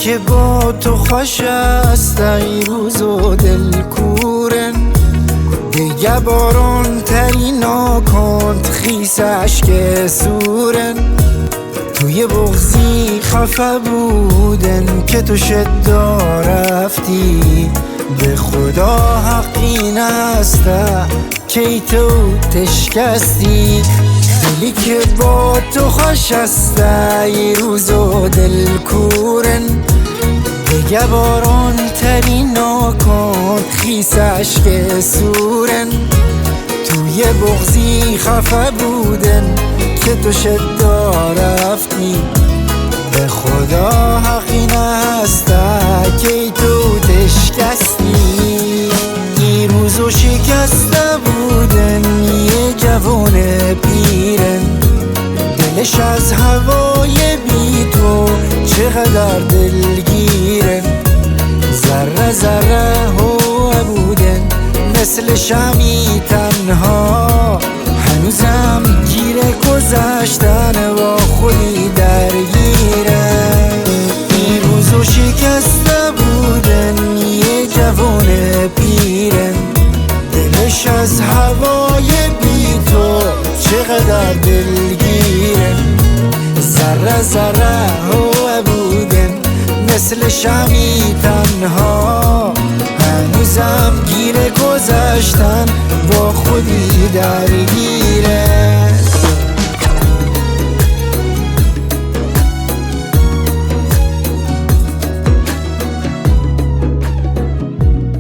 که با تو خوش است ای روز و دل کورن دیگه بارون تری ناکند خیس عشق سورن توی بغزی خفه بودن که تو شدا رفتی به خدا حقی نسته که تو تشکستی دلی که با تو خوش است ای روز و دل کورن دیگه باران تری ناکن خیس عشق سورن توی بغزی خفه بودن که تو شدا رفتی به خدا حقی نسته که تو تشکستی این روزو شکسته بودن یه جوان پیرن دلش از هوای بی تو چقدر دلگیرن ذره ذره هوا بودن مثل شمی تنها هنوزم گیر گذشتن با خودی درگیرن این روزو شکسته بودن یه جوان پیرن دلش از هوای بی تو چقدر دلگیرن ذره ذره هوا بودن مثل شمی تنها هنوزم گیر گذشتن با خودی درگیرن